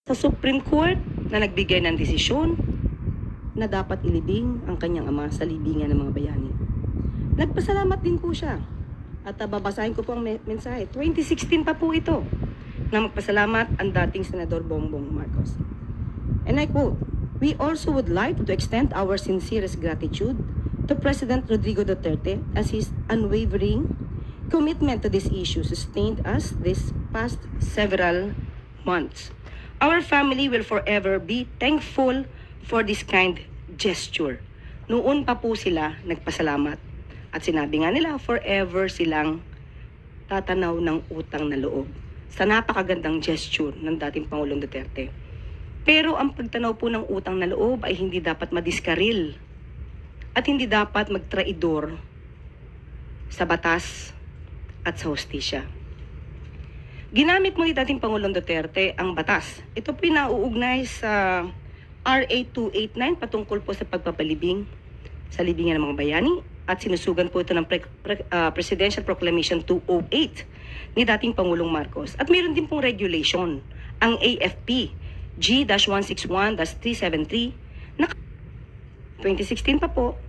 sa Supreme Court na nagbigay ng desisyon na dapat ilibing ang kanyang ama sa libingan ng mga bayani. Nagpasalamat din po siya. At babasahin ko po ang mensahe. 2016 pa po ito na magpasalamat ang dating Senador Bongbong Marcos. And I quote, "We also would like to extend our sincerest gratitude to President Rodrigo Duterte as his unwavering commitment to this issue sustained us this past several months. Our family will forever be thankful for this kind gesture." Noon pa po sila nagpasalamat. At sinabi nga nila, forever silang tatanaw ng utang na loob sa napakagandang gesture ng dating Pangulong Duterte. Pero ang pagtanaw po ng utang na loob ay hindi dapat madiskaril at hindi dapat magtraidor sa batas at sa hustisya. Ginamit mo ni dating Pangulong Duterte ang batas. Ito po nauugnay sa RA 289 patungkol po sa pagpapalibing sa libingan ng mga bayani at sinusugan po ito ng Presidential Proclamation 208 ni dating Pangulong Marcos. At mayroon din pong regulation, ang AFP G-161-373 na 2016 pa po